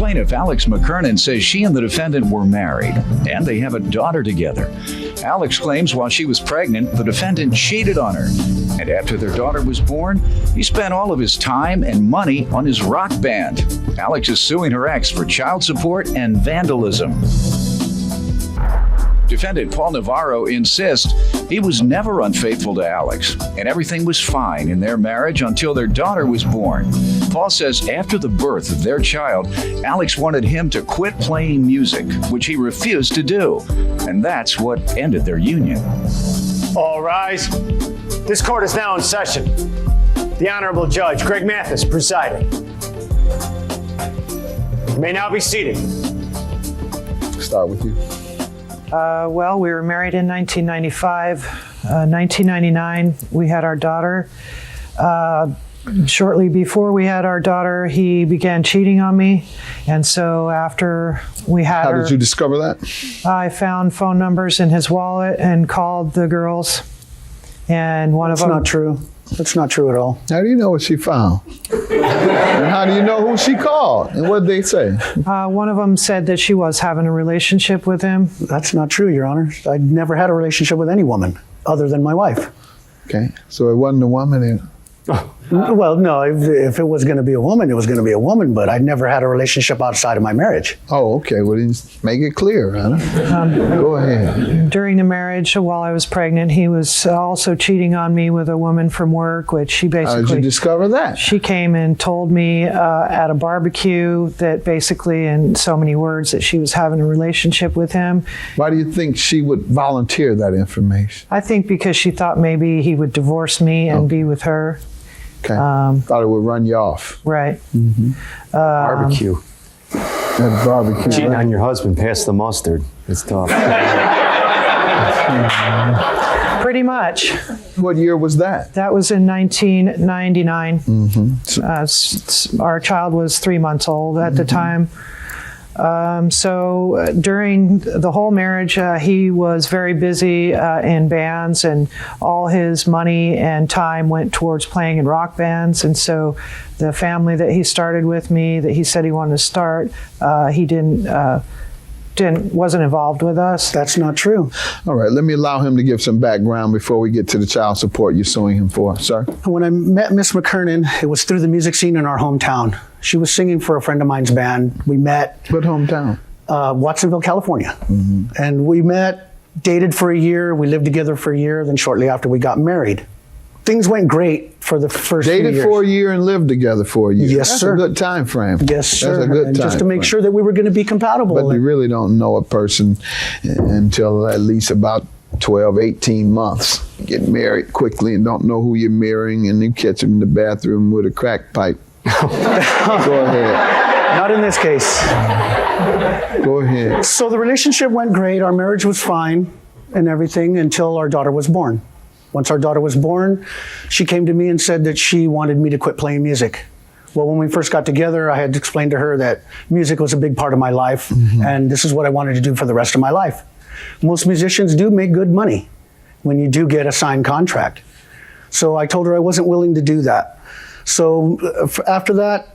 Plaintiff Alex McKernan says she and the defendant were married, and they have a daughter together. Alex claims while she was pregnant, the defendant cheated on her. And after their daughter was born, he spent all of his time and money on his rock band. Alex is suing her ex for child support and vandalism. Defendant Paul Navarro insists he was never unfaithful to Alex, and everything was fine in their marriage until their daughter was born. Paul says after the birth of their child, Alex wanted him to quit playing music, which he refused to do, and that's what ended their union. All rise. This court is now in session. The Honorable Judge Greg Mathis presiding. You may now be seated. Start with you. Well, we were married in 1995. 1999, we had our daughter. Shortly before we had our daughter, he began cheating on me. And so after we had her... How did you discover that? I found phone numbers in his wallet and called the girls. And one of them... That's not true. That's not true at all. How do you know what she found? And how do you know who she called? And what did they say? One of them said that she was having a relationship with him. That's not true, Your Honor. I never had a relationship with any woman other than my wife. Okay, so it wasn't a woman. Well, no, if it was going to be a woman, it was going to be a woman, but I never had a relationship outside of my marriage. Oh, okay. Well, then make it clear, Anna. Go ahead. During the marriage, while I was pregnant, he was also cheating on me with a woman from work, which she basically... How did you discover that? She came and told me at a barbecue that basically, in so many words, that she was having a relationship with him. Why do you think she would volunteer that information? I think because she thought maybe he would divorce me and be with her. Okay. Thought it would run you off. Right. Mm-hmm. Barbecue. That barbecue. Cheating on your husband, pass the mustard. It's tough. Pretty much. What year was that? That was in 1999. Mm-hmm. Our child was 3 months old at the time. So during the whole marriage, he was very busy in bands, and all his money and time went towards playing in rock bands. And so the family that he started with me, that he said he wanted to start, he wasn't involved with us. That's not true. All right, let me allow him to give some background before we get to the child support you're suing him for. Sir? When I met Miss McKernan, it was through the music scene in our hometown. She was singing for a friend of mine's band. We met. What hometown? Watsonville, California. Mm-hmm. And we met, dated for a year. We lived together for a year. Then shortly after, we got married. Things went great for the first few years. Dated for a year and lived together for a year. Yes, That's sir. a good time frame. Yes, sir. That's a good and time just to make frame. sure that we were going to be compatible. But you really don't know a person until at least about 12, 18 months. Get married quickly and don't know who you're marrying, and you catch them in the bathroom with a crack pipe. Go ahead. Not in this case. Go ahead. So the relationship went great. Our marriage was fine and everything until our daughter was born. Once our daughter was born, she came to me and said that she wanted me to quit playing music. Well, when we first got together, I had explained to her that music was a big part of my life, and this is what I wanted to do for the rest of my life. Most musicians do make good money when you do get a signed contract. So I told her I wasn't willing to do that. So after that,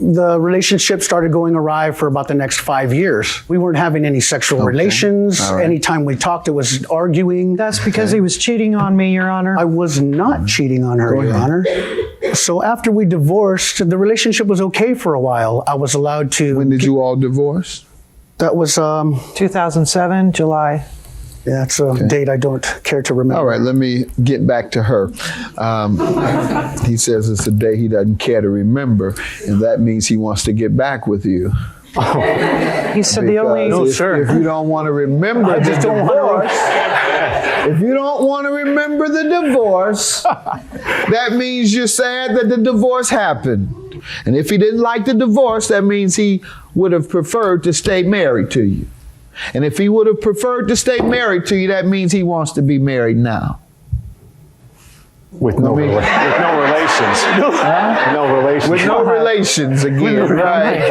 the relationship started going awry for about the next 5 years. We weren't having any sexual relations. All right. Anytime we talked, it was arguing. That's because he was cheating on me, Your Honor. I was not cheating on her, Go Your ahead. Honor. So after we divorced, the relationship was okay for a while. I was allowed to... When did you all divorce? That was... 2007, July. Yeah, that's a date I don't care to remember. All right, let me get back to her. He says it's a day he doesn't care to remember, and that means he wants to get back with you. He said the only... No, If, sir. if you don't want to remember I the just don't divorce, if you don't want to remember the divorce, that means you're sad that the divorce happened. And if he didn't like the divorce, that means he would have preferred to stay married to you. And if he would have preferred to stay married to you, that means he wants to be married now. With no relations. No relations. With no relations again, right?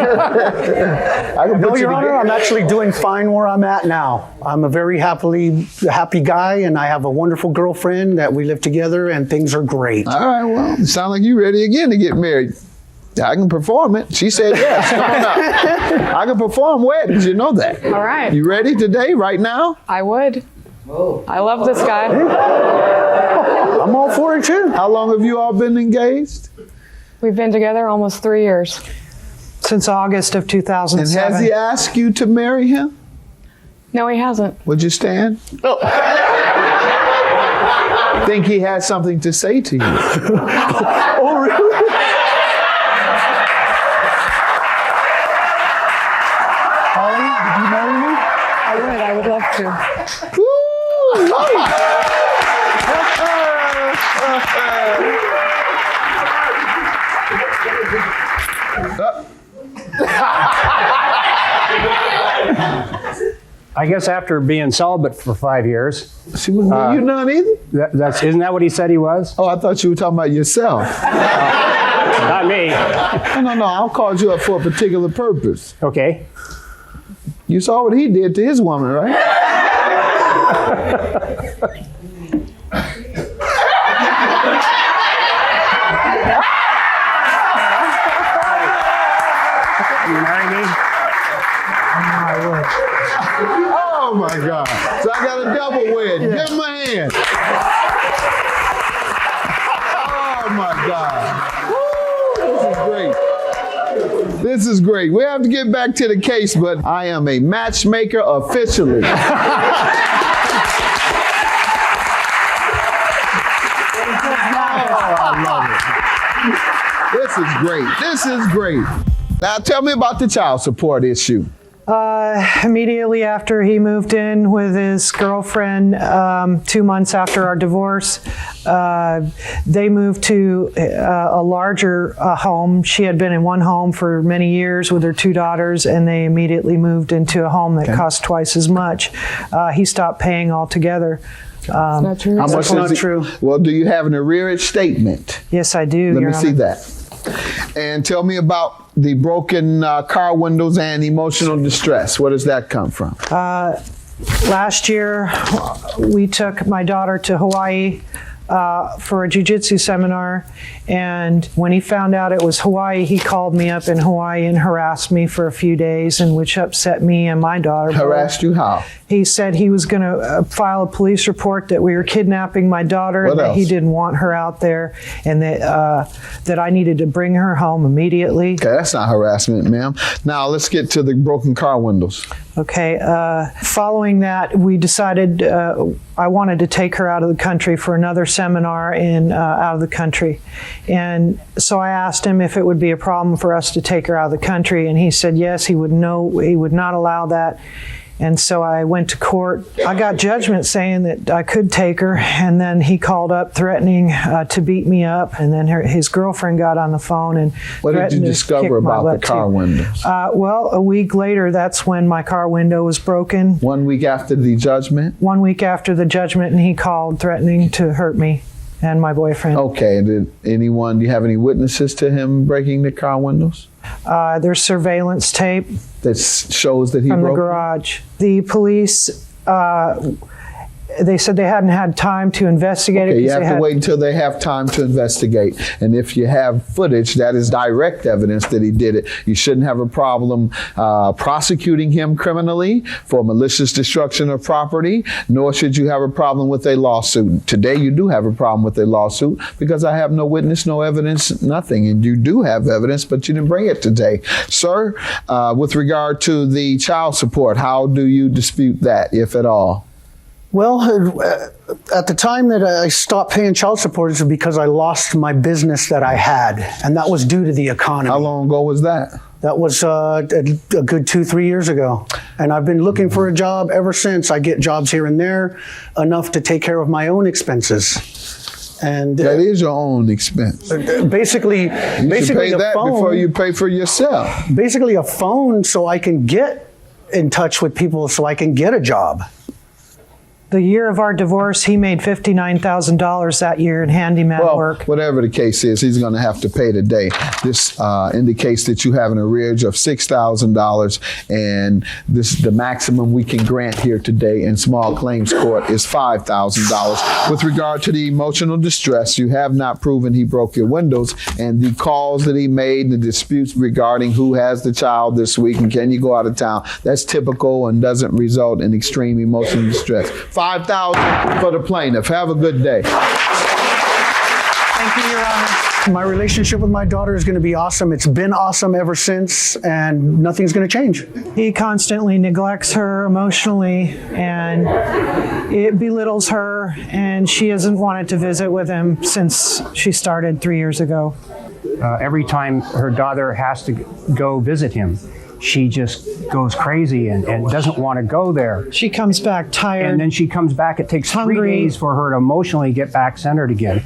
I can No, put you Your Honor, together. I'm actually doing fine where I'm at now. I'm a very happy guy, and I have a wonderful girlfriend that we live together, and things are great. All right, well, you sound like you're ready again to get married. I can perform it. She said yes. Come on up. I can perform weddings. You know that. All right. You ready today, right now? I would. I love this guy. I'm all for it too. How long have you all been engaged? We've been together almost 3 years. Since August of And 2007. has he asked you to marry him? No, he hasn't. Would you stand? Think he had something to say to you? Oh, really? Holly, did you marry me? I would love to. Woo! Love it. I guess after being celibate for 5 years, She wouldn't give you none either? isn't that what he said he was? Oh, I thought you were talking about yourself. Not me. No. I called you up for a particular purpose. Okay. You saw what he did to his woman, right? You marry me? Oh my God. So I got a double win. Give him a hand. Oh my God. Woo, this is great. We have to get back to the case, but I am a matchmaker officially. Oh, I love it. This is great. This is great. Now tell me about the child support issue. Immediately after he moved in with his girlfriend, 2 months after our divorce, they moved to a larger home. She had been in one home for many years with her 2 daughters, and they immediately moved into a home that cost twice as much. He stopped paying altogether. Not true. How much That's not is it? true. Well, do you have an arrearage statement? Yes, I do. Let Your me see Honor. that. And tell me about the broken car windows and emotional distress. Where does that come from? Last year, we took my daughter to Hawaii for a jiu-jitsu seminar, and when he found out it was Hawaii, he called me up in Hawaii and harassed me for a few days, and which upset me and my daughter. Harassed you how? He said he was going to file a police report that we were kidnapping my daughter, What and that he else? didn't want her out there, and that I needed to bring her home immediately. Okay, that's not harassment, ma'am. Now let's get to the broken car windows. Okay. Following that, we decided I wanted to take her out of the country for another seminar out of the country. And so I asked him if it would be a problem for us to take her out of the country, and he said yes, he would not allow that. And so I went to court. I got judgment saying that I could take her, and then he called up threatening to beat me up, and then his girlfriend got on the phone and What did threatened you to discover kick my about the butt, car too. windows? Well, a week later, that's when my car window was broken. 1 week after the judgment? 1 week after the judgment, and he called threatening to hurt me and my boyfriend. Okay, do you have any witnesses to him breaking the car windows? There's surveillance tape That shows that he from the broke them? garage. The police, they said they hadn't had time to investigate Okay, it. you 'cause have they to had- wait until they have time to investigate. And if you have footage, that is direct evidence that he did it. You shouldn't have a problem prosecuting him criminally for malicious destruction of property, nor should you have a problem with a lawsuit. Today you do have a problem with a lawsuit because I have no witness, no evidence, nothing. And you do have evidence, but you didn't bring it today. Sir, with regard to the child support, how do you dispute that, if at all? Well, at the time that I stopped paying child support, it's because I lost my business that I had, and that was due to the economy. How long ago was that? That was a good 2-3 years ago. And I've been looking for a job ever since. I get jobs here and there, enough to take care of my own expenses. And That is your own expense. basically You should basically pay a that phone, before you pay for yourself. basically a phone so I can get in touch with people so I can get a job. The year of our divorce, he made $59,000 that year in handyman work. Whatever the case is, he's going to have to pay today. This indicates that you have an arrearage of $6,000, and the maximum we can grant here today in small claims court is $5,000. With regard to the emotional distress, you have not proven he broke your windows, and the calls that he made, the disputes regarding who has the child this week and can you go out of town, that's typical and doesn't result in extreme emotional distress. $5,000 for the plaintiff. Have a good day. Thank you, Your Honor. My relationship with my daughter is going to be awesome. It's been awesome ever since, and nothing's going to change. He constantly neglects her emotionally, and it belittles her, and she hasn't wanted to visit with him since she started 3 years ago. Every time her daughter has to go visit him, she just goes crazy and doesn't want to go there. She comes back tired. And then she comes back. It takes hungry. 3 days for her to emotionally get back centered again.